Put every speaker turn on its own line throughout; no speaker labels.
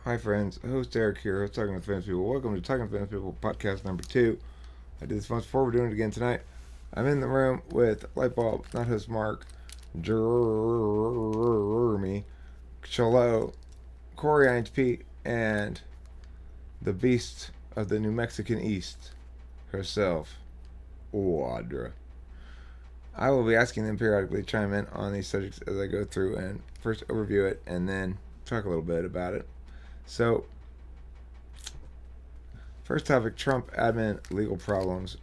Hi, friends. Host Eric here, host Talking with Famous People. Welcome to Talking with Famous People podcast number 2. I did this once before. We're doing it again tonight. I'm in the room with Lightbulb, not host Mark, Jeremy, Cholo, Corey INTP, and the beast of the New Mexican East herself, Audra. I will be asking them periodically to chime in on these subjects as I go through and first overview it and then talk a little bit about it. So, first topic, Trump admin legal problems.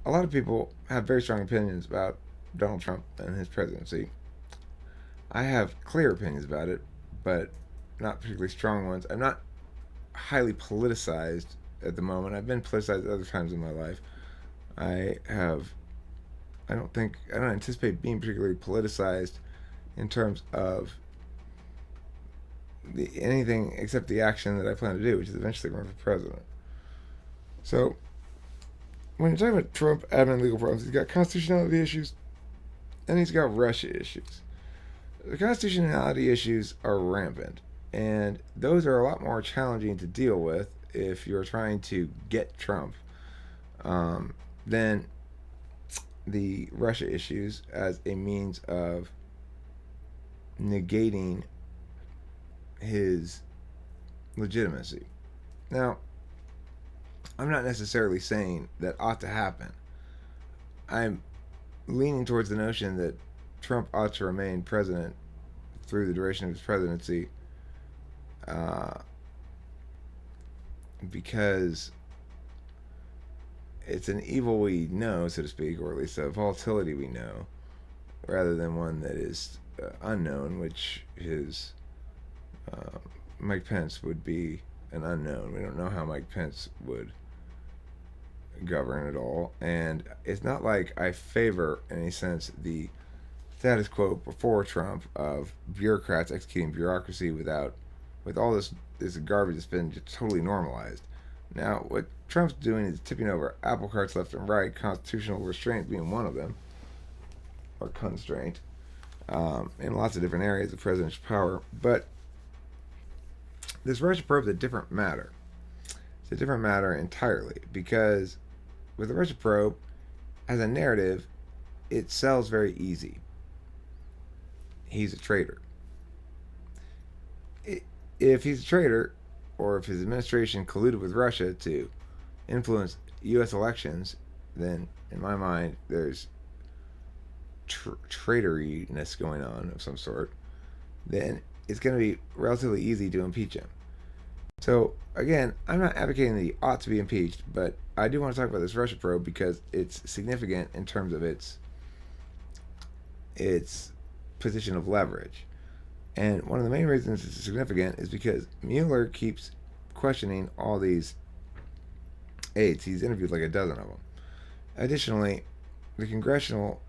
A lot of people have very strong opinions about Donald Trump and his presidency. I have clear opinions about it, but not particularly strong ones. I'm not highly politicized at the moment. I've been politicized other times in my life. I don't anticipate being particularly politicized in terms of anything except the action that I plan to do, which is eventually run for president. So, when you're talking about Trump admin legal problems, he's got constitutionality issues and he's got Russia issues. The constitutionality issues are rampant, and those are a lot more challenging to deal with if you're trying to get Trump than the Russia issues as a means of negating his legitimacy. Now, I'm not necessarily saying that ought to happen. I'm leaning towards the notion that Trump ought to remain president through the duration of his presidency because it's an evil we know, so to speak, or at least a volatility we know, rather than one that is unknown, which is Mike Pence would be an unknown. We don't know how Mike Pence would govern at all, and it's not like I favor, in any sense, the status quo before Trump of bureaucrats executing bureaucracy with all this garbage that's been just totally normalized. Now, what Trump's doing is tipping over apple carts left and right, constitutional restraint being one of them, or constraint, in lots of different areas of presidential power. But this Russia probe is a different matter. It's a different matter entirely, because with the Russia probe, as a narrative, it sells very easy. He's a traitor. If he's a traitor, or if his administration colluded with Russia to influence U.S. elections, then in my mind there's traitoriness going on of some sort. Then it's going to be relatively easy to impeach him. So, again, I'm not advocating that he ought to be impeached, but I do want to talk about this Russia probe because it's significant in terms of its position of leverage. And one of the main reasons it's significant is because Mueller keeps questioning all these aides. He's interviewed like a dozen of them. Additionally, the congressional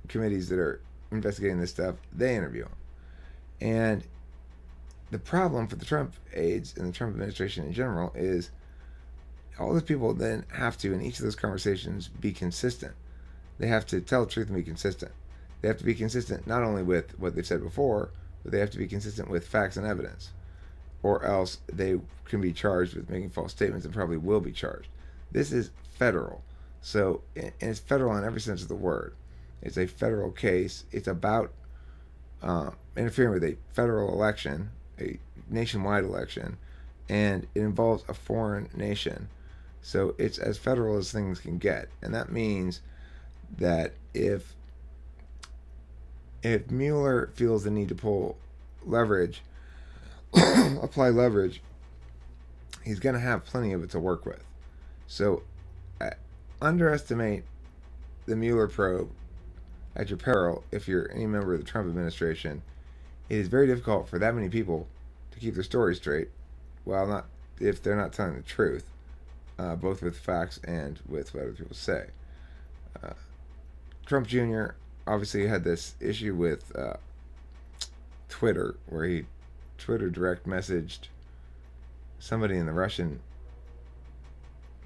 committees that are investigating this stuff, they interview him. And the problem for the Trump aides and the Trump administration in general is all those people then have to, in each of those conversations, be consistent. They have to tell the truth and be consistent. They have to be consistent not only with what they've said before, but they have to be consistent with facts and evidence. Or else they can be charged with making false statements and probably will be charged. This is federal. So, and it's federal in every sense of the word. It's a federal case. It's about interfering with a federal election, a nationwide election, and it involves a foreign nation. So it's as federal as things can get. And that means that if Mueller feels the need to pull leverage, apply leverage, he's going to have plenty of it to work with. So underestimate the Mueller probe at your peril if you're any member of the Trump administration. It is very difficult for that many people to keep their story straight, if they're not telling the truth, both with facts and with what other people say. Trump Jr. obviously had this issue with Twitter, where he Twitter direct messaged somebody in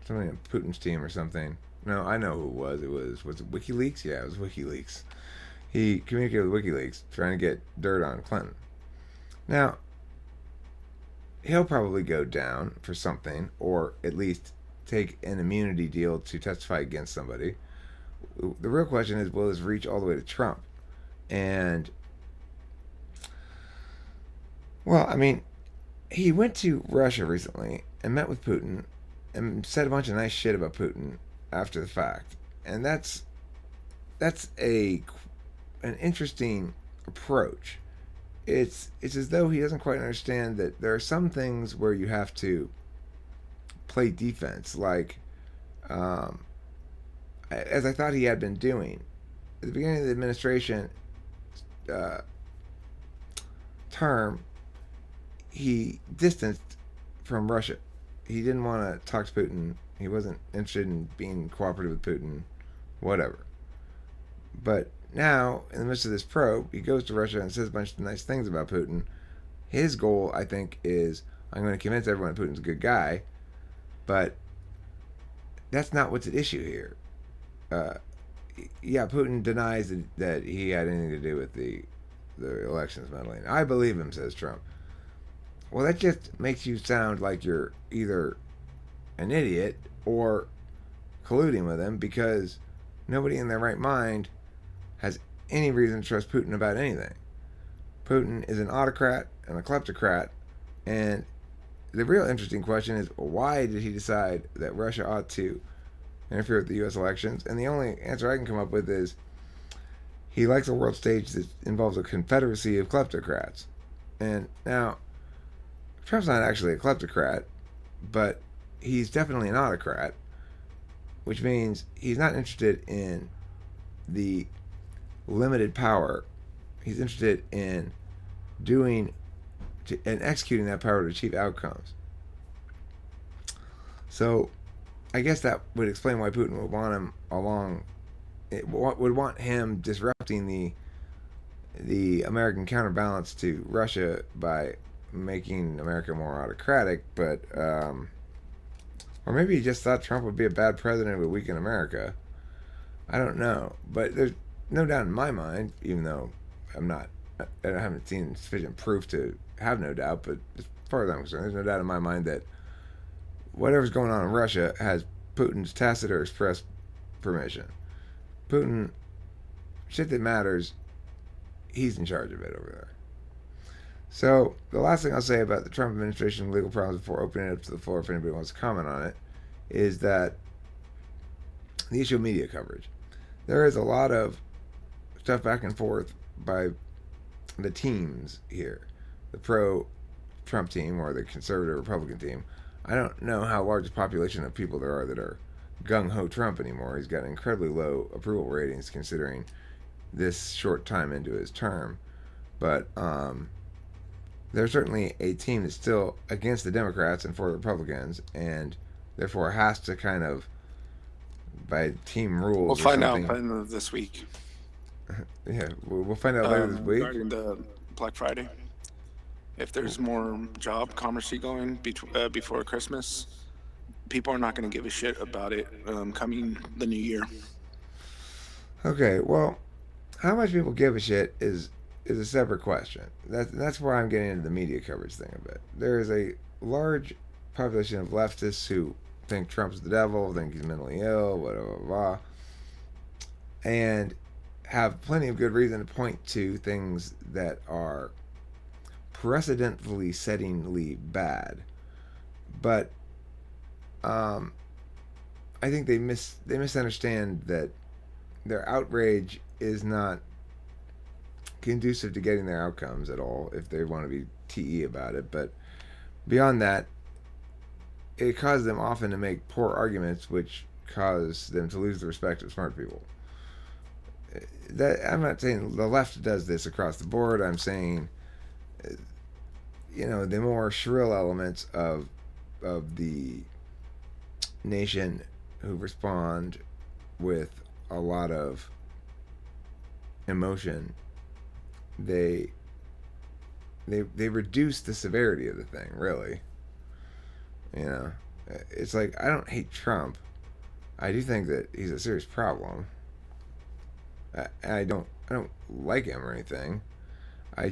Putin's team or something. No, I know who it was. Was it WikiLeaks? Yeah, it was WikiLeaks. He communicated with WikiLeaks trying to get dirt on Clinton. Now, he'll probably go down for something, or at least take an immunity deal to testify against somebody. The real question is, will this reach all the way to Trump? And, well, I mean, he went to Russia recently and met with Putin and said a bunch of nice shit about Putin after the fact. And that's a an interesting approach. It's as though he doesn't quite understand that there are some things where you have to play defense, like um, as I thought he had been doing at the beginning of the administration uh, term. He distanced from Russia. He didn't want to talk to Putin. He wasn't interested in being cooperative with Putin, whatever. But now, in the midst of this probe, he goes to Russia and says a bunch of nice things about Putin. His goal, I think, is I'm going to convince everyone Putin's a good guy, but that's not what's at issue here. Uh, yeah, Putin denies that he had anything to do with the elections meddling. I believe him, says Trump. Well, that just makes you sound like you're either an idiot or colluding with him, because nobody in their right mind has any reason to trust Putin about anything. Putin is an autocrat and a kleptocrat, and the real interesting question is, why did he decide that Russia ought to interfere with the U.S. elections? And the only answer I can come up with is he likes a world stage that involves a confederacy of kleptocrats. And now, Trump's not actually a kleptocrat, but he's definitely an autocrat, which means he's not interested in the limited power. He's interested in doing and executing that power to achieve outcomes. So I guess that would explain why Putin would want him along. It would want him disrupting the American counterbalance to Russia by making America more autocratic. But or maybe he just thought Trump would be a bad president who would weaken America. I don't know, but there's no doubt in my mind, even though I haven't seen sufficient proof to have no doubt. But as far as I'm concerned, there's no doubt in my mind that whatever's going on in Russia has Putin's tacit or express permission. Putin, shit that matters, he's in charge of it over there. So the last thing I'll say about the Trump administration legal problems before opening it up to the floor if anybody wants to comment on it is that the issue of media coverage. There is a lot of stuff back and forth by the teams here, the pro-Trump team or the conservative Republican team. I don't know how large a population of people there are that are gung-ho Trump anymore. He's got incredibly low approval ratings considering this short time into his term. But there's certainly a team that's still against the Democrats and for the Republicans, and therefore has to kind of, by team rules,
we'll find out by the end of this week.
Yeah, we'll find out later this week.
Regarding the Black Friday, if there's more job commerce going before Christmas, people are not going to give a shit about it coming the new year.
Okay, well, how much people give a shit is a separate question. That's where I'm getting into the media coverage thing a bit. There is a large population of leftists who think Trump's the devil, think he's mentally ill, blah, blah, blah, and have plenty of good reason to point to things that are precedentally settingly bad. But I think they misunderstand that their outrage is not conducive to getting their outcomes at all if they want to be TE about it. But beyond that, it causes them often to make poor arguments, which cause them to lose the respect of smart people. I'm not saying the left does this across the board. I'm saying, the more shrill elements of the nation who respond with a lot of emotion, they reduce the severity of the thing, really. It's like, I don't hate Trump. I do think that he's a serious problem. I don't like him or anything. I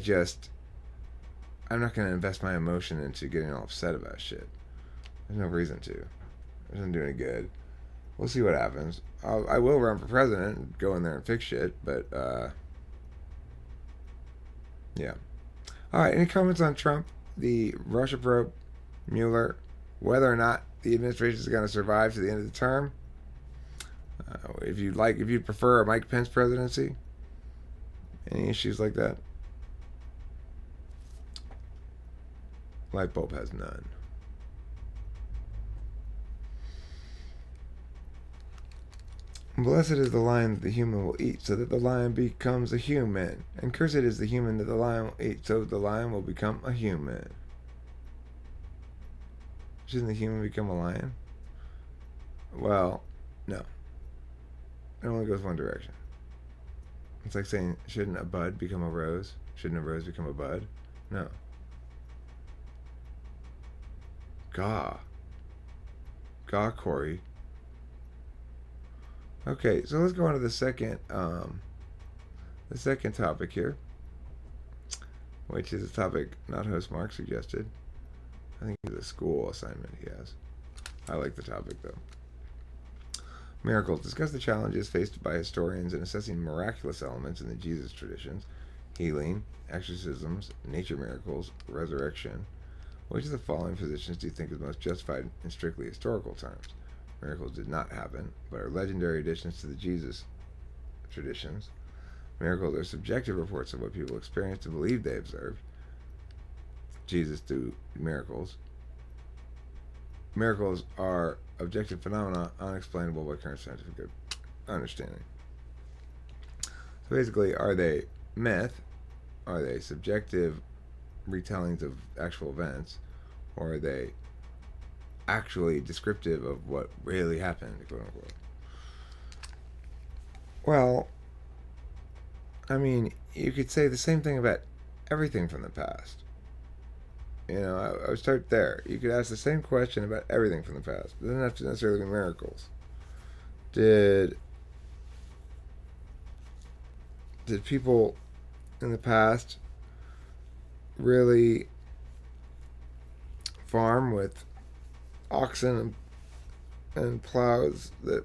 I'm not going to invest my emotion into getting all upset about shit. There's no reason to. It doesn't do any good. We'll see what happens. I will run for president and go in there and fix shit, but, yeah. All right, any comments on Trump, the Russia probe, Mueller, whether or not the administration is going to survive to the end of the term? If you'd prefer a Mike Pence presidency, any issues like that? Light bulb has none. Blessed is the lion that the human will eat, so that the lion becomes a human. And cursed is the human that the lion will eat, so that the lion will become a human. Shouldn't the human become a lion? Well, no. It only goes one direction. It's like saying, shouldn't a bud become a rose? Shouldn't a rose become a bud? No. Gaw, Corey. Okay, so let's go on to the second topic here, which is a topic not host Mark suggested. I think it's a school assignment he has. I like the topic though. Miracles. Discuss the challenges faced by historians in assessing miraculous elements in the Jesus traditions: healing, exorcisms, nature miracles, resurrection. Which of the following positions do you think is most justified in strictly historical terms? Miracles did not happen, but are legendary additions to the Jesus traditions. Miracles are subjective reports of what people experienced and believe they observed Jesus through miracles. Miracles are objective phenomena unexplainable by current scientific understanding. So basically, are they myth? Are they subjective retellings of actual events, or are they actually descriptive of what really happened, quote unquote? Well, I mean, you could say the same thing about everything from the past. I would start there. You could ask the same question about everything from the past. It doesn't have to necessarily be miracles. Did people in the past really farm with oxen and plows that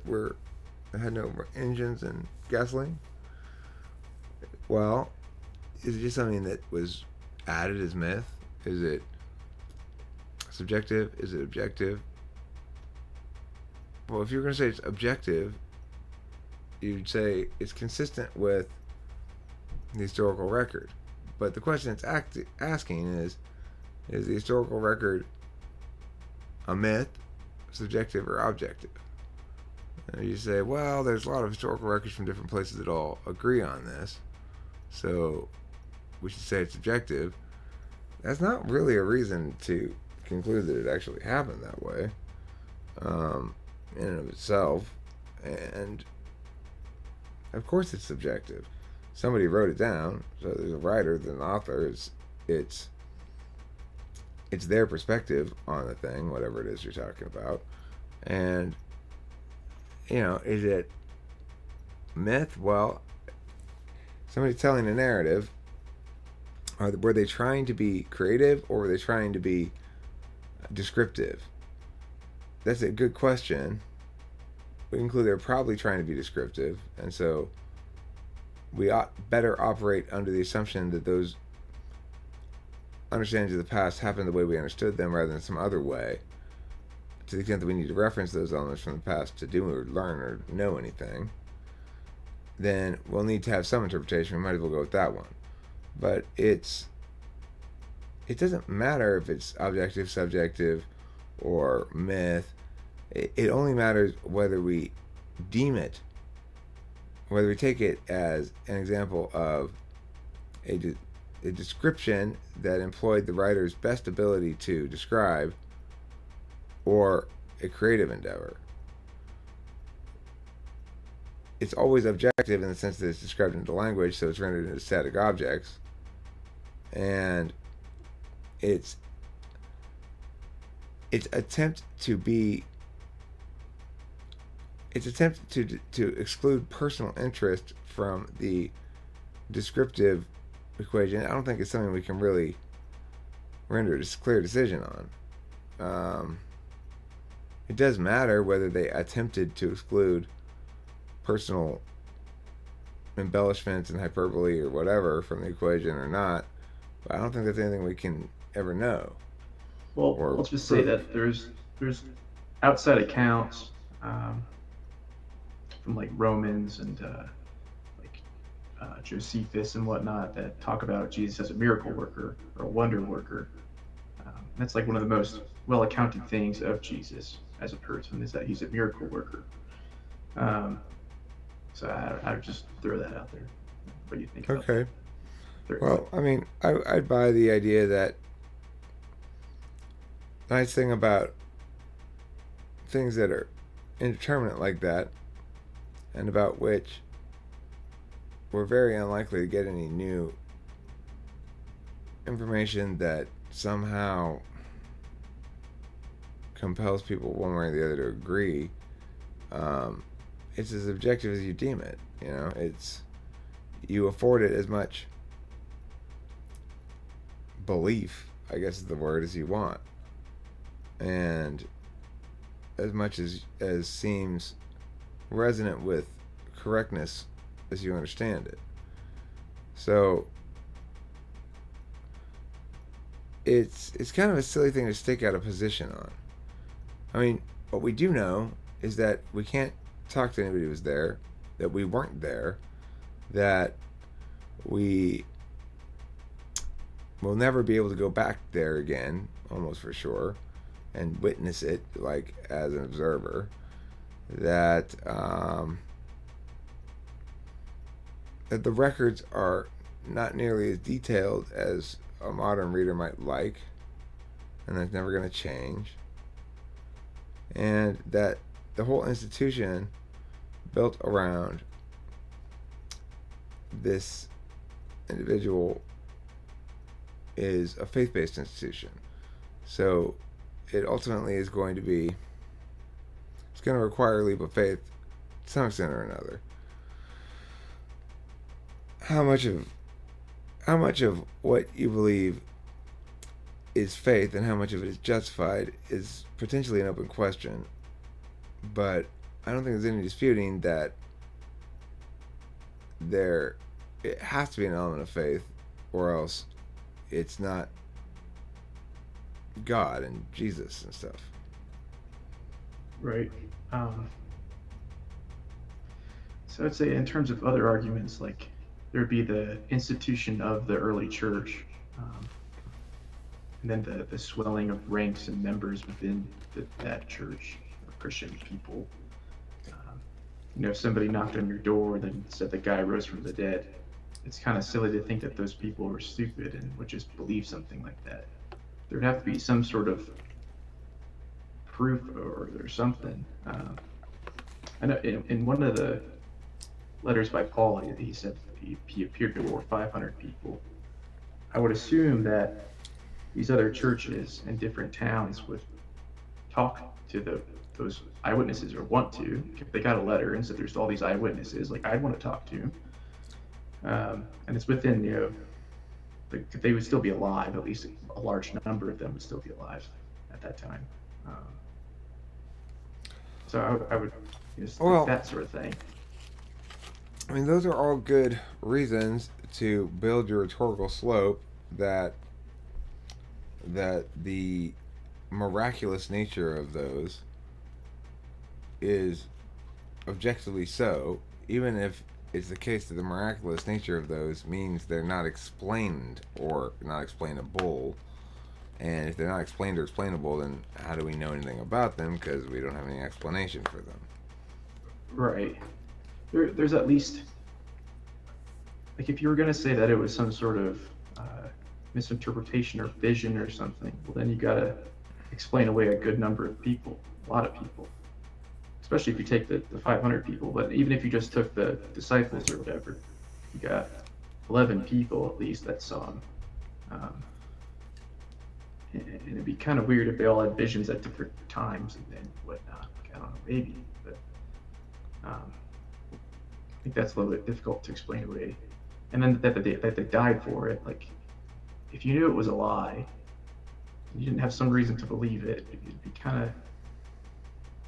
had no engines and gasoline? Well, is it just something that was added as myth? Is it subjective? Is it objective? Well, if you're going to say it's objective, you'd say it's consistent with the historical record. But the question it's asking is the historical record a myth, subjective, or objective? And you say, well, there's a lot of historical records from different places that all agree on this, so we should say it's objective. That's not really a reason to conclude that it actually happened that way, in and of itself. And of course it's subjective. Somebody wrote it down, so there's a writer, there's an author. It's their perspective on the thing, whatever it is you're talking about. And is it myth? Well, somebody telling a narrative, were they trying to be creative, or were they trying to be descriptive? That's a good question. We conclude they're probably trying to be descriptive, and so we ought better operate under the assumption that those understandings of the past happened the way we understood them rather than some other way. To the extent that we need to reference those elements from the past to do or learn or know anything, then we'll need to have some interpretation. We might as well go with that one. But it doesn't matter if it's objective, subjective, or myth. It only matters whether we deem it, whether we take it as an example of a description that employed the writer's best ability to describe, or a creative endeavor. It's always objective in the sense that it's described into language, so it's rendered into static objects. And its attempt to exclude personal interest from the descriptive equation, I don't think it's something we can really render a clear decision on. It does matter whether they attempted to exclude personal embellishments and hyperbole or whatever from the equation or not, but I don't think that's anything we can ever know
Well,
or
let's just say
prove.
that there's outside accounts um, from like Romans and like Josephus and whatnot that talk about Jesus as a miracle worker or a wonder worker. That's like one of the most well accounted things of Jesus as a person is that he's a miracle worker. Um, so I would just throw that out there. What do you think about that?
Okay. Well, I mean, I'd buy the idea that the nice thing about things that are indeterminate like that, and about which we're very unlikely to get any new information that somehow compels people one way or the other to agree. Um, it's as objective as you deem it. You know, it's you afford it as much belief, I guess is the word, as you want, and as much as seems resonant with correctness as you understand it. So it's kind of a silly thing to stake out a position on. I mean, what we do know is that we can't talk to anybody who was there, that we weren't there, that we will never be able to go back there again, almost for sure, and witness it like as an observer. That the records are not nearly as detailed as a modern reader might like, and that's never going to change. And that the whole institution built around this individual is a faith-based institution. So it ultimately is going to be, it's going to require a leap of faith to some extent or another. How much of what you believe is faith and how much of it is justified is potentially an open question. But I don't think there's any disputing that it has to be an element of faith, or else it's not God and Jesus and stuff.
Right. So I'd say in terms of other arguments, like there'd be the institution of the early church, and then the swelling of ranks and members within that church of Christian people. If somebody knocked on your door and then said the guy rose from the dead, it's kind of silly to think that those people were stupid and would just believe something like that. There'd have to be some sort of proof or something. I know in one of the letters by Paul, he said he appeared to over 500 people. I would assume that these other churches in different towns would talk to those eyewitnesses or want to. If they got a letter and said there's all these eyewitnesses, like I'd want to talk to. And it's within, they would still be alive, at least a large number of them would still be alive at that time. So I would just like that sort of thing.
I mean, those are all good reasons to build your rhetorical slope that the miraculous nature of those is objectively so, even if it's the case that the miraculous nature of those means they're not explained or not explainable. And if they're not explained or explainable, then how do we know anything about them? Because we don't have any explanation for them.
Right. There's at least, like, if you were going to say that it was some sort of misinterpretation or vision or something, well, then you got to explain away a good number of people, a lot of people, especially if you take the 500 people. But even if you just took the disciples or whatever, you got 11 people at least that saw him. And it'd be kind of weird if they all had visions at different times and whatnot. Like, I don't know, maybe, but I think that's a little bit difficult to explain away. And then that they died for it. Like, if you knew it was a lie, you didn't have some reason to believe it, it'd be kind of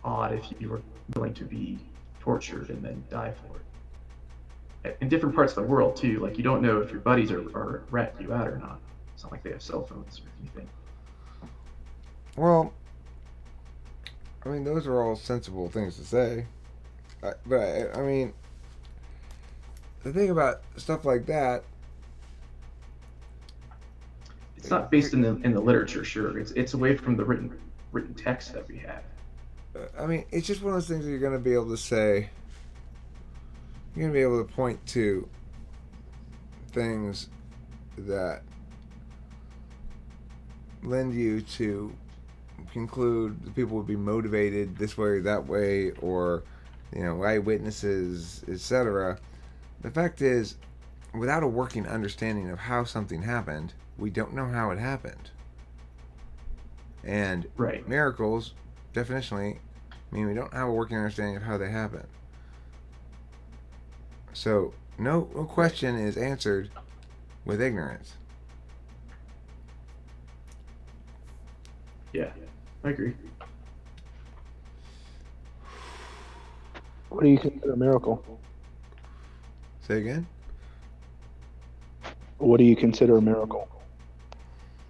odd if you were willing to be tortured and then die for it. In different parts of the world too, like you don't know if your buddies are ratting you out or not. It's not like they have cell phones or anything.
Well, I mean, those are all sensible things to say. But I mean, the thing about stuff like that,
It's not based in the literature, sure. It's away from the written text that we have.
I mean, it's just one of those things that you're going to be able to say. You're going to be able to point to things that lend you to conclude that people would be motivated this way or that way, or eyewitnesses, etc. The fact is, without a working understanding of how something happened, we don't know how it happened. And
Right.
miracles, definitionally, we don't have a working understanding of how they happen. So no question is answered with ignorance.
Yeah, I agree.
What do you consider a miracle?
Say again?
What do you consider a miracle?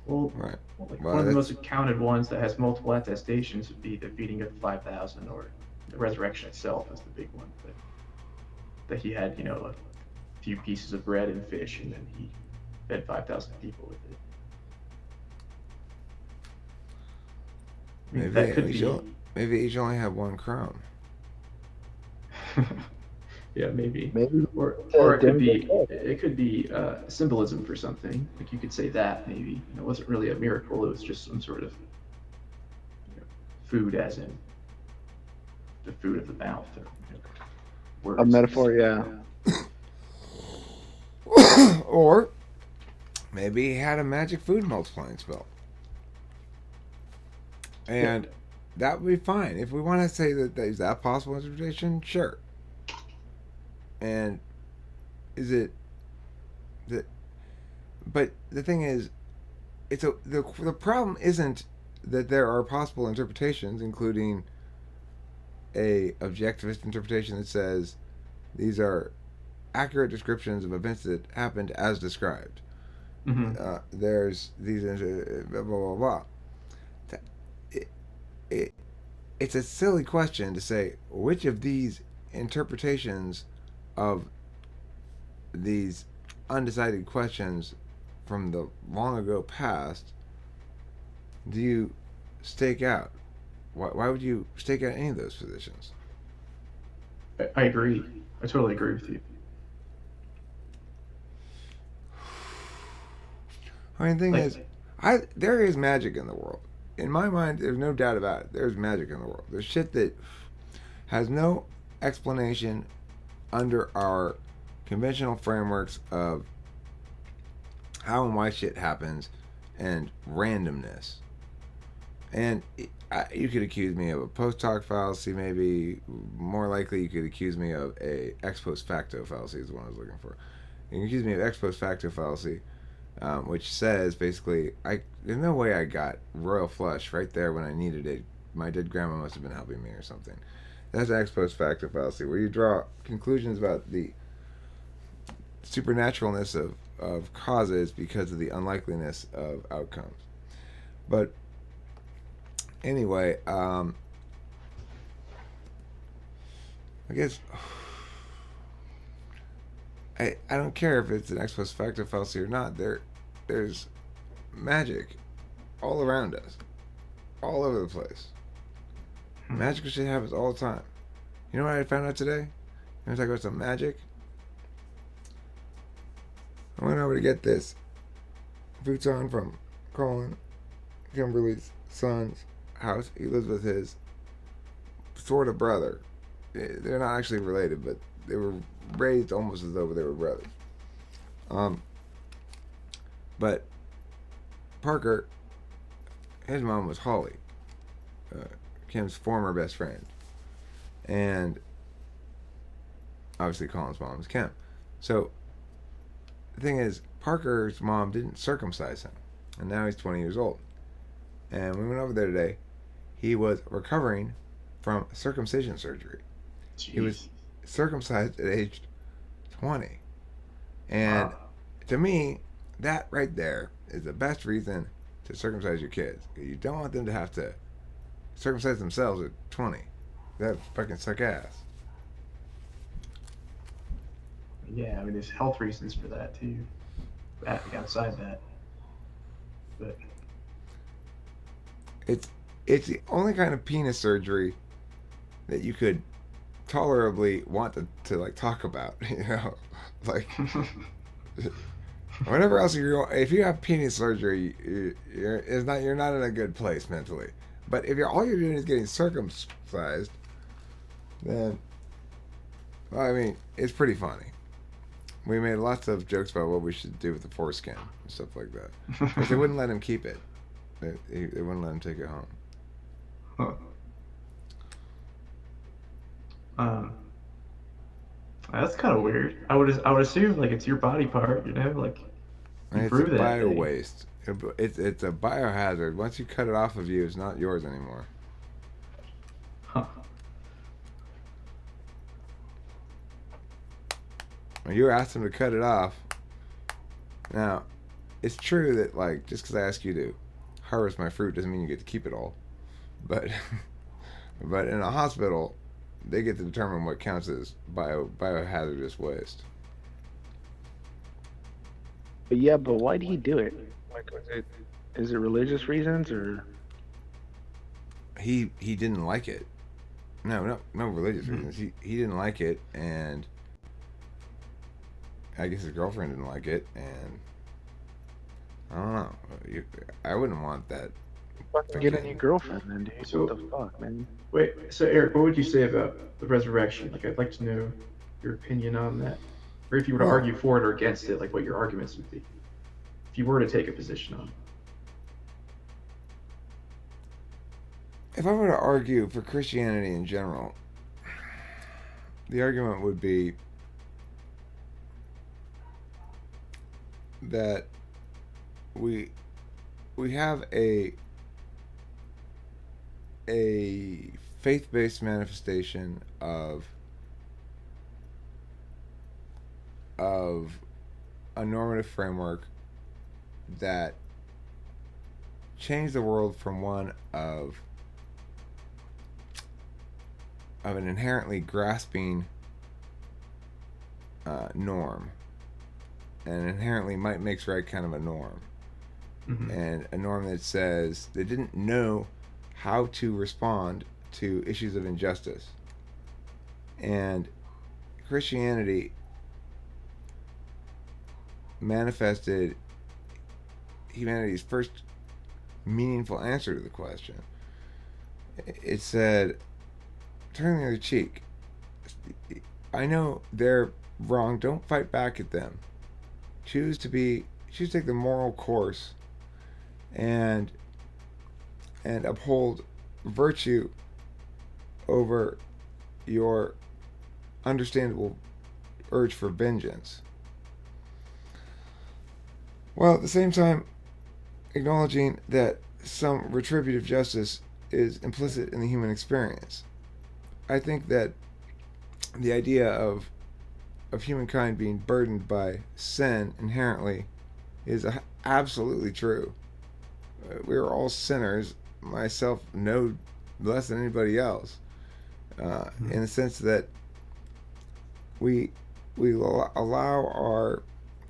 Well,
Right.
like
Well,
one of the
that's-
most counted ones that has multiple attestations would be the feeding of the 5,000, or the resurrection itself is the big one. That he had, a few pieces of bread and fish, and then he fed 5,000 people with it. I mean, that could be.
Maybe each only have one crumb.
Yeah, maybe.
Maybe.
Or it could be symbolism for something. Like you could say that maybe it wasn't really a miracle. It was just some sort of food, as in the food of the mouth, or words.
A metaphor, yeah.
Or maybe he had a magic food multiplying spell. And that would be fine. If we want to say that is that possible interpretation, sure. And is it that? But the thing is, the problem isn't that there are possible interpretations, including a objectivist interpretation that says these are accurate descriptions of events that happened as described.
Mm-hmm.
There's these blah blah blah. It's a silly question to say which of these interpretations of these undecided questions from the long ago past do you stake out. Why would you stake out any of those positions?
I agree. I totally agree with you.
I mean, the thing is, there is magic in the world. In my mind, there's no doubt about it. There's magic in the world. There's shit that has no explanation under our conventional frameworks of how and why shit happens and randomness. And you could accuse me of a post hoc fallacy, maybe. More likely, you could accuse me of a ex post facto fallacy is the one I was looking for. You can accuse me of ex post facto fallacy, which says basically, there's no way I got royal flush right there when I needed it. My dead grandma must have been helping me or something. That's an ex post facto fallacy, where you draw conclusions about the supernaturalness of causes because of the unlikeliness of outcomes. But anyway, I guess I don't care if it's an ex post facto fallacy or not. There's magic all around us, all over the place. Magical shit happens all the time. You know what I found out today? You want to talk about some magic? I went over to get this futon from Colin Kimberly's son's house. He lives with his sort of brother. They're not actually related, but they were raised almost as though they were brothers. But Parker, his mom was Holly, Kim's former best friend, and obviously Colin's mom is Kim. So the thing is, Parker's mom didn't circumcise him, and now he's 20 years old. and we went over there today. He was recovering from circumcision surgery.
Jeez.
He was circumcised at age 20. And
Wow.
to me, that right there is the best reason to circumcise your kids. You don't want them to have to circumcise themselves at 20. That fucking suck ass.
Yeah, I mean, there's health reasons for that too. Outside that, but
It's the only kind of penis surgery that you could tolerably want to like talk about, you know, like whatever else if you have penis surgery, you're not in a good place mentally. But if all you're doing is getting circumcised, then well, I mean, it's pretty funny. We made lots of jokes about what we should do with the foreskin and stuff like that. But they wouldn't let him keep it. They wouldn't let him take it home.
Huh. That's kind of weird. I would assume like it's your body part, you know, like
And
you
it's a
grew that
bio
thing.
waste. It's a biohazard. Once you cut it off of you, it's not yours anymore.
Huh.
When you asked him to cut it off, now it's true that like just because I ask you to harvest my fruit doesn't mean you get to keep it all. But but in a hospital, they get to determine what counts as biohazardous waste.
But yeah, but why did he do it? Like, is it religious reasons or?
He didn't like it. No religious
Mhm.
reasons. He didn't like it, and I guess his girlfriend didn't like it, and I don't know. I wouldn't want that.
Fucking get a new girlfriend then, dude.
So-
What the fuck, man?
Wait, so Eric, what would you say about the resurrection? Like, I'd like to know your opinion on that, or if you were to
Well-
argue for it or against it, like what your arguments would be, if you were to take a position on it.
If I were to argue for Christianity in general, the argument would be that we have a faith-based manifestation of a normative framework that changed the world from one of an inherently grasping norm, and inherently might makes right kind of a norm,
Mhm.
and a norm that says they didn't know how to respond to issues of injustice. And Christianity manifested humanity's first meaningful answer to the question. It said, turn the other cheek. I know they're wrong. Don't fight back at them. Choose to take the moral course and uphold virtue over your understandable urge for vengeance, while at the same time acknowledging that some retributive justice is implicit in the human experience. I think that the idea of humankind being burdened by sin inherently is absolutely true. We're all sinners, myself no less than anybody else, in the sense that we allow our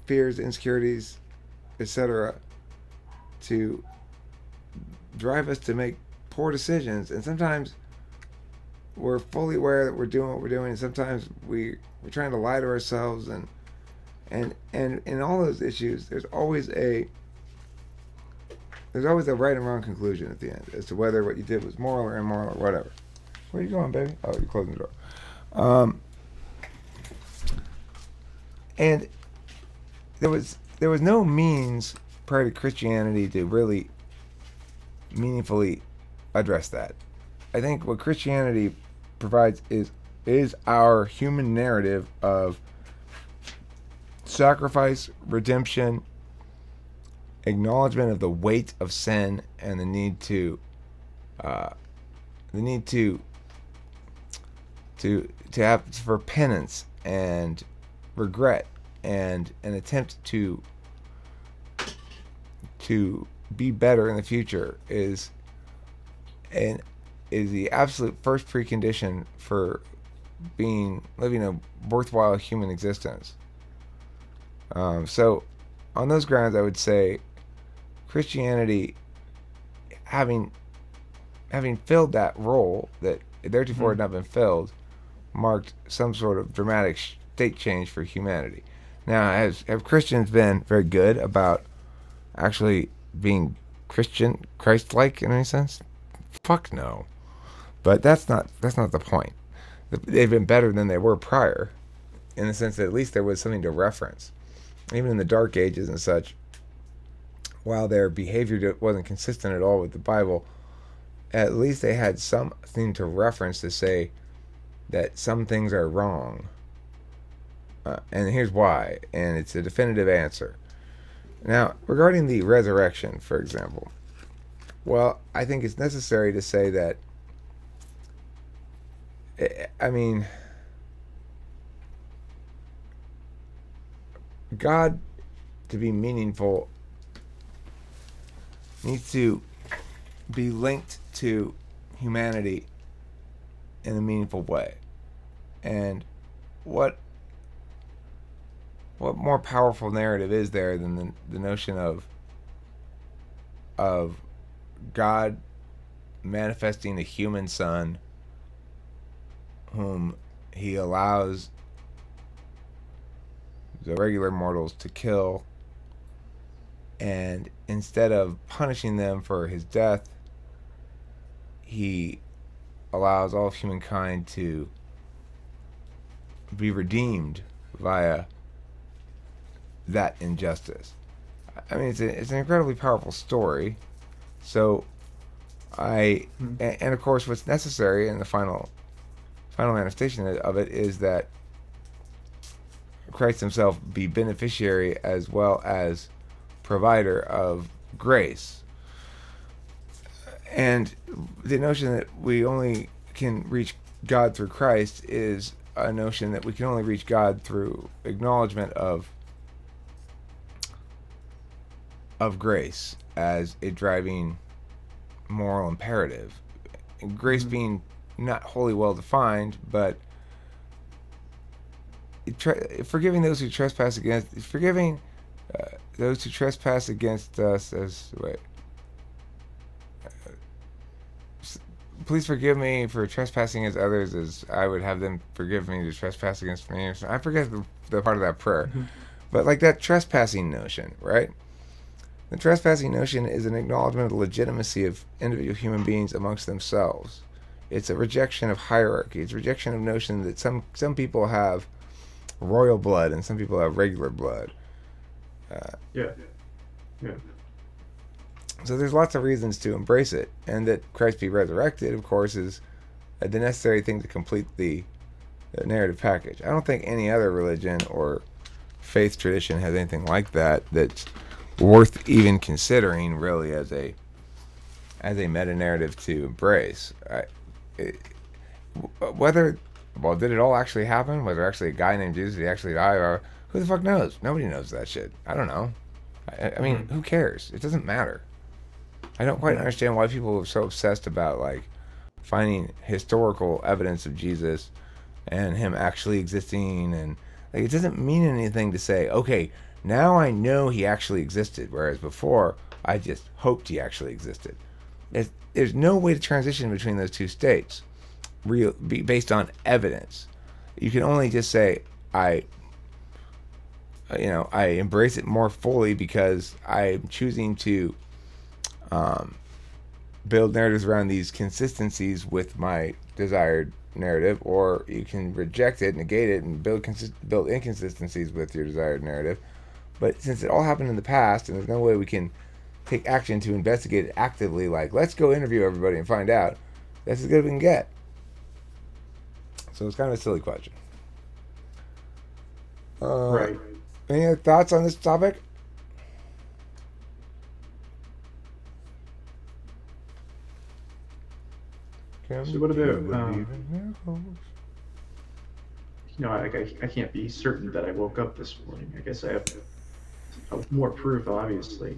fears, insecurities, etc., to drive us to make poor decisions, and sometimes we're fully aware that we're doing what we're doing, and sometimes we're trying to lie to ourselves, and in all those issues, there's always a right and wrong conclusion at the end as to whether what you did was moral or immoral or whatever. Where are you going, baby? Oh, you're closing the door. And there was no means prior to Christianity to really meaningfully address that. I think what Christianity provides is our human narrative of sacrifice, redemption, acknowledgement of the weight of sin and the need to have for penance and regret and an attempt to be better in the future is the absolute first precondition for living a worthwhile human existence. So on those grounds, I would say Christianity, having filled that role that theretofore had not been filled, marked some sort of dramatic state change for humanity. Now, have Christians been very good about actually being Christian, Christ-like in any sense? Fuck no. But that's not the point. They've been better than they were prior, in the sense that at least there was something to reference. Even in the Dark Ages and such, while their behavior wasn't consistent at all with the Bible, at least they had something to reference to say that some things are wrong. And here's why, and it's a definitive answer. Now, regarding the resurrection, for example, well, I think it's necessary to say that, I mean, God, to be meaningful, needs to be linked to humanity in a meaningful way. And what more powerful narrative is there than the notion of God manifesting a human son whom he allows the regular mortals to kill, and instead of punishing them for his death, he allows all of humankind to be redeemed via that injustice. I mean, it's an incredibly powerful story. So, and of course, what's necessary in the final manifestation of it is that Christ himself be beneficiary as well as provider of grace. And the notion that we only can reach God through Christ is a notion that we can only reach God through acknowledgement of grace as a driving moral imperative. And grace being not wholly well defined, but forgiving those who trespass against us as please forgive me for trespassing against others as I would have them forgive me to trespass against me. I forget the part of that prayer. But like that trespassing notion, right? The trespassing notion is an acknowledgement of the legitimacy of individual human beings amongst themselves. It's a rejection of hierarchy. It's a rejection of notion that some people have royal blood and some people have regular blood.
Yeah.
So there's lots of reasons to embrace it, and that Christ be resurrected, of course, is the necessary thing to complete the narrative package. I don't think any other religion or faith tradition has anything like that that's worth even considering, really, as a meta narrative to embrace. Did it all actually happen? Was there actually a guy named Jesus? Did he actually die? Or who the fuck knows? Nobody knows that shit. I don't know. I mean, who cares? It doesn't matter. I don't quite understand why people are so obsessed about like finding historical evidence of Jesus and him actually existing, and like it doesn't mean anything to say, okay, now I know he actually existed, whereas before I just hoped he actually existed. There's no way to transition between those two states based on evidence. You can only just say I embrace it more fully because I'm choosing to build narratives around these consistencies with my desired narrative, or you can reject it, negate it, and build inconsistencies with your desired narrative. But since it all happened in the past, and there's no way we can take action to investigate it actively, like let's go interview everybody and find out, that's as good as we can get. So it's kind of a silly question.
Right.
Any other thoughts on this topic?
So what about,
believe in miracles?
I can't be certain that I woke up this morning. I guess I have more proof, obviously,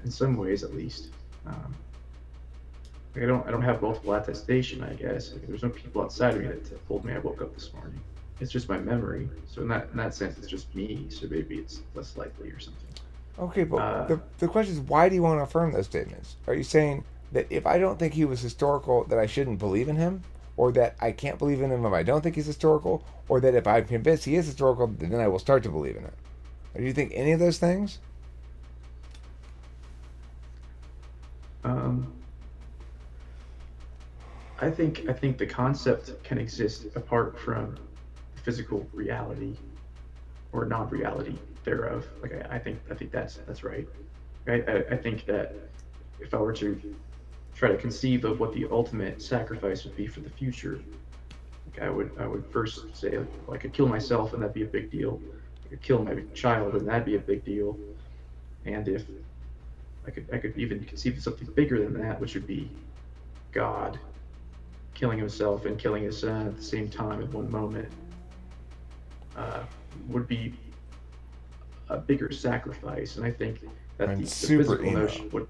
in some ways at least. Like I don't have multiple attestation, I guess. Like, there's no people outside of me that told me I woke up this morning. It's just my memory. So in that sense, it's just me. So maybe it's less likely or something.
Okay, but
Uh,
the question is, why do you want to affirm those statements? Are you saying that if I don't think he was historical, that I shouldn't believe in him? Or that I can't believe in him if I don't think he's historical? Or that if I'm convinced he is historical, then I will start to believe in him? Or do you think any of those things?
um, I think the concept can exist apart from the physical reality or non-reality thereof. Like I think that's right. I think that if I were to try to conceive of what the ultimate sacrifice would be for the future, like I would first say like, well, I could kill myself and that'd be a big deal. I could kill my child and that'd be a big deal. And if I could even conceive of something bigger than that, which would be God killing himself and killing his son at the same time in one moment, uh, would be a bigger sacrifice. And I think that
And
the
super
physical
emo.
notion would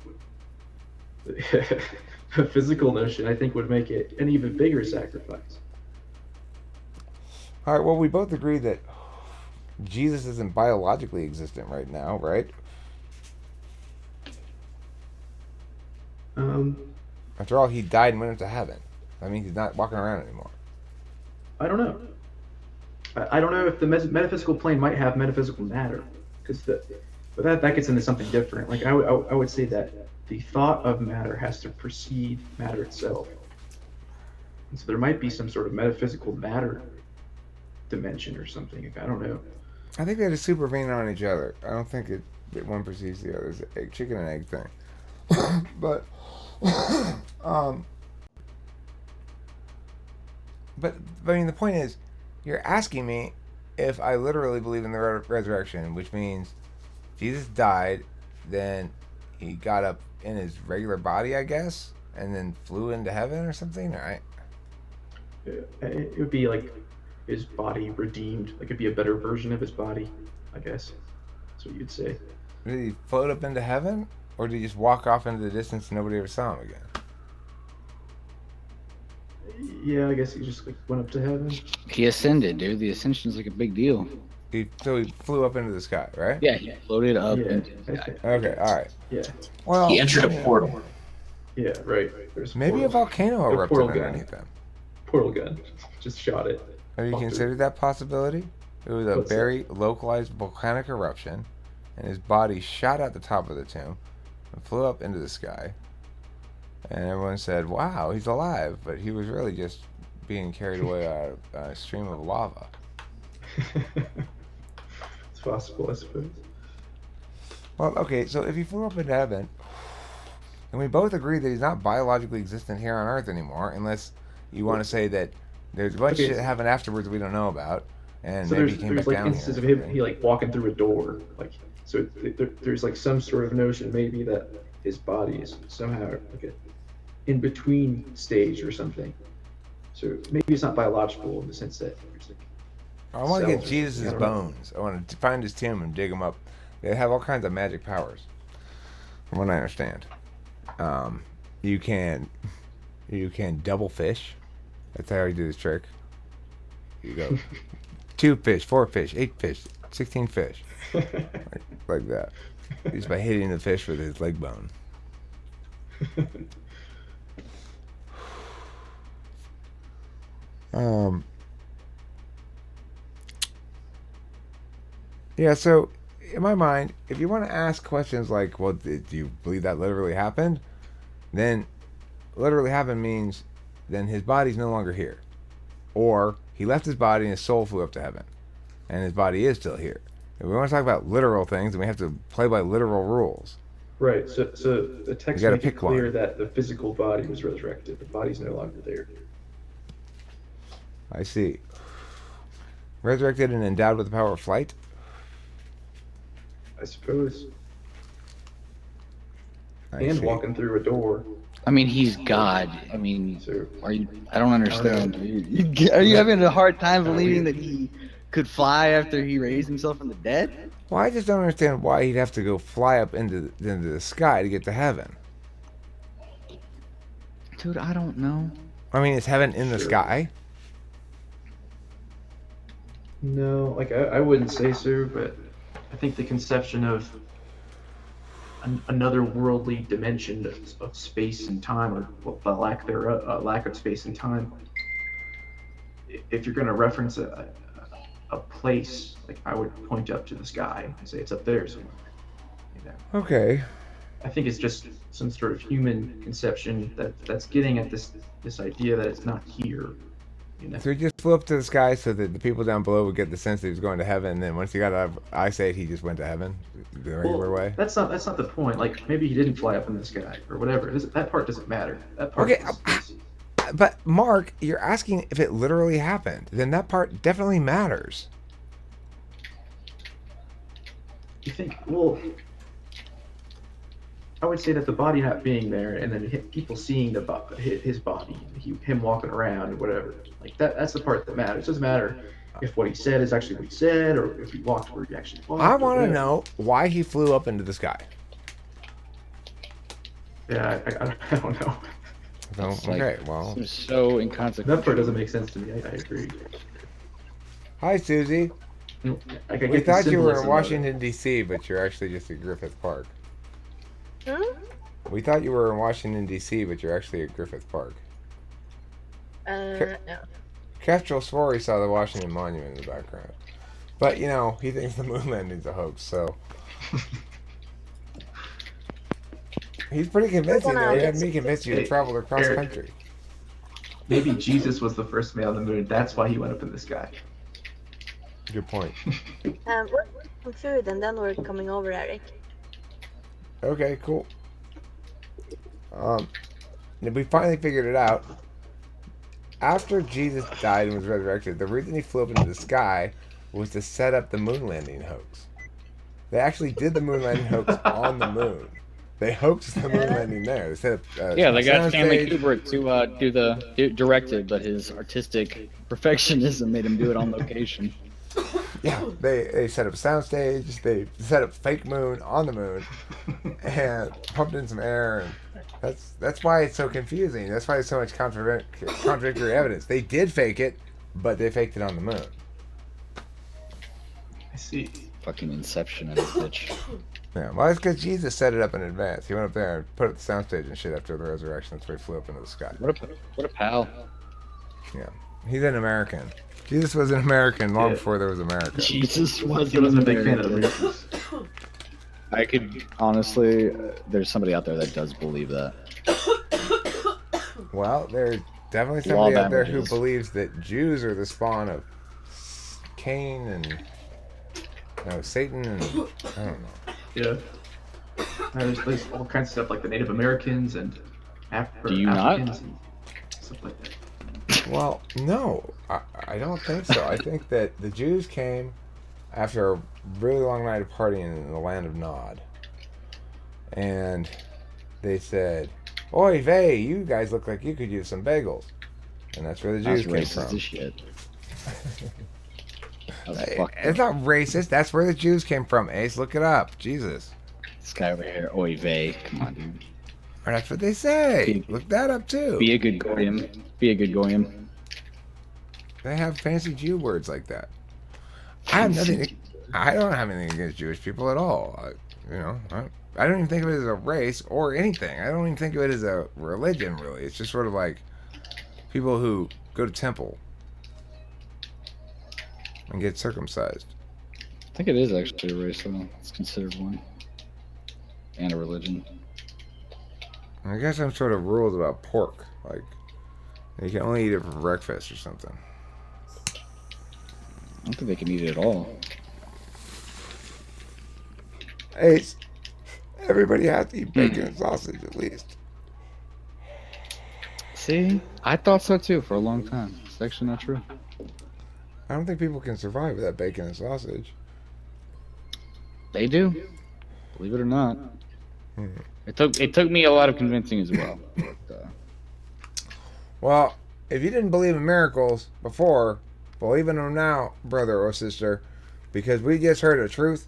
the physical notion I think would make it an even bigger sacrifice.
All right, well, we both agree that Jesus isn't biologically existent right now, right?
Um,
After all, he died and went into heaven. That means he's not walking around anymore.
I don't know. I don't know if the metaphysical plane might have metaphysical matter, because but that gets into something different. Like I would say that the thought of matter has to precede matter itself, and so there might be some sort of metaphysical matter dimension or something. Like, I don't know.
I think they just supervene on each other. I don't think that one precedes the other. It's a chicken and egg thing. but, um, but I mean, the point is, you're asking me if I literally believe in the resurrection, which means Jesus died, then he got up in his regular body, I guess, and then flew into heaven or something, right?
It would be like his body redeemed. Like it'd be a better version of his body, I guess. That's what you'd say.
Did he float up into heaven, or did he just walk off into the distance and nobody ever saw him again?
Yeah, I guess he just like went up to heaven.
He ascended, dude. The ascension's like a big deal.
So he flew up into the sky, right?
Yeah, he floated up
Yeah,
into the sky.
Okay, all right.
Yeah,
Well,
He entered a portal.
yeah, right. There's
maybe a
portal.
volcano
A
erupted
portal gun.
underneath them.
Portal gun. Just shot it.
Have you
Off the-
considered that possibility? It was a
What's that?
very localized volcanic eruption, and his body shot out the top of the tomb and flew up into the sky. And everyone said, "Wow, he's alive," but he was really just being carried away on a stream of lava.
It's possible, I suppose.
Well, okay, so if he flew up into heaven, and we both agree that he's not biologically existent here on Earth anymore, unless you want to say that there's a bunch of
Okay,
shit
so-
that happened afterwards we don't know about, and
So
maybe he came
there's
back
like
down
instances
here.
of him he like walking through a door, like so there's like some sort of notion maybe that his body is somehow like a in between stage or something. So maybe it's not biological in the sense that there's like
I want to get
cells or
Jesus'
something, I don't know.
bones. I want to find his tomb and dig him up. They have all kinds of magic powers, from what I understand. You can double fish. That's how you do this trick. You go 2 fish, 4 fish, 8 fish, 16 fish, like that, just by hitting the fish with his leg bone. Yeah, so in my mind, if you want to ask questions like, well, do you believe that literally happened? Then literally happened means then his body's no longer here. Or he left his body and his soul flew up to heaven. And his body is still here. If we want to talk about literal things, then we have to play by literal rules.
Right. So the text
gotta
makes it
pick one.
clear that the physical body was resurrected. The body's no longer there.
I see. Resurrected and endowed with the power of flight?
I suppose. and
see.
walking through a door.
I mean, he's God. I mean,
So
are you? I don't understand.
know.
Are you having a hard time believing that he could fly after he raised himself from the dead?
Well, I just don't understand why he'd have to go fly up into the sky to get to heaven.
Dude, I don't know.
I mean, is heaven in the
Sure.
sky?
no, like I wouldn't say so, but I think the conception of another worldly dimension of space and time, or well, the lack of space and time. If you're going to reference a place, like I would point up to the sky and say it's up there somewhere. You know,
Okay.
I think it's just some sort of human conception that's getting at this idea that it's not here. You know,
So he just flew up to the sky so that the people down below would get the sense that he was going to heaven. And then once he got out of eyesight, he just went to heaven the regular way.
that's not the point. Like maybe he didn't fly up in the sky or whatever. That part doesn't matter. That part
Okay,
is
But Mark, you're asking if it literally happened. Then that part definitely matters.
you think, well, I would say that the body not being there, and then people seeing his body, him walking around or whatever, like that's the part that matters. It doesn't matter if what he said is actually what he said, or if he walked where he actually walked.
I
or
want to
whatever.
know why he flew up into the sky.
Yeah, I don't know.
So,
It's like-
okay, well.
Seems so inconsequential.
That part doesn't make sense to me. I agree.
Hi, Susie.
Like, I
We
get the
thought you were
symbolism
in
of it.
Washington, D.C., but you're actually just at Griffith Park.
Hmm?
We thought you were in Washington, D.C., but you're actually at Griffith Park.
No.
Kestrel swore he saw the Washington Monument in the background. But, you know, he thinks the moon landing's a hoax, so... He's pretty convincing, though. He had me convinced you
Hey,
traveled across
Eric.
country.
Maybe Jesus was the first man on the moon. That's why he went up in the sky.
Good point.
We're some food and then we're coming over, Eric.
Okay, cool. We finally figured it out. After Jesus died and was resurrected, the reason he flew up into the sky was to set up the moon landing hoax. They actually did the moon landing hoax on the moon. They hoaxed the moon landing there. They set up.
Yeah, they got
sound
Stanley
stage.
Kubrick to direct it, but his artistic perfectionism made him do it on location.
Yeah, they set up a soundstage. They set up fake moon on the moon, and pumped in some air, and that's why it's so confusing. That's why there's so much contradictory evidence. They did fake it, but they faked it on the moon.
I see.
Fucking Inception of this bitch.
Yeah, well, it's because Jesus set it up in advance. He went up there and put up the soundstage and shit after the resurrection. That's why he flew up into the sky.
What a pal.
Yeah, he's an American. Jesus was an American long
Yeah.
before there was America.
Jesus was
He wasn't a big fan of the
American.
races.
I could honestly, there's somebody out there that does believe that.
Well, there's definitely
Law
somebody
of
out there who
averages.
believes that Jews are the spawn of Cain and Satan and I don't know.
Yeah. There's all kinds of stuff like the Native Americans and
Do you not?
Africans and stuff like that.
Well, no, I don't think so. I think that the Jews came after a really long night of partying in the land of Nod. And they said, "Oy vey, you guys look like you could use some bagels." And that's where the
That's
Jews came
racist
from.
as shit. That's
Hey,
fucked
it's
up.
not racist. That's where the Jews came from, Ace. Look it up. Jesus.
This guy over here, oy vey. Come on, dude.
Or that's what they say. Look that up, too.
Be a good goyim. Be a good goyim.
They have fancy Jew words like that. I have nothing. I don't have anything against Jewish people at all. I don't even think of it as a race or anything. I don't even think of it as a religion, really. It's just sort of like people who go to temple and get circumcised.
I think it is actually a race, though. It's considered one. And a religion.
I guess some sort of rules about pork, like you can only eat it for breakfast or something.
I don't think they can eat it at all.
Ace, everybody has to eat bacon and sausage at least.
See? I thought so too for a long time. It's actually not true.
I don't think people can survive without bacon and sausage.
They do. Believe it or not. It took me a lot of convincing as well. But,
Well, if you didn't believe in miracles before, believe in them now, brother or sister, because we just heard a truth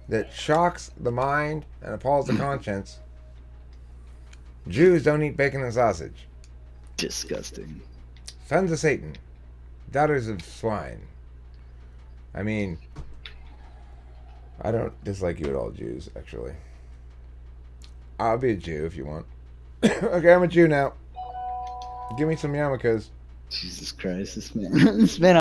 that shocks the mind and appalls the conscience. Jews don't eat bacon and sausage.
disgusting.
Sons of Satan. Daughters of swine. I mean, I don't dislike you at all, Jews, actually. I'll be a Jew if you want. Okay, I'm a Jew now. Give me some yarmulkes.
Jesus Christ, this man, this man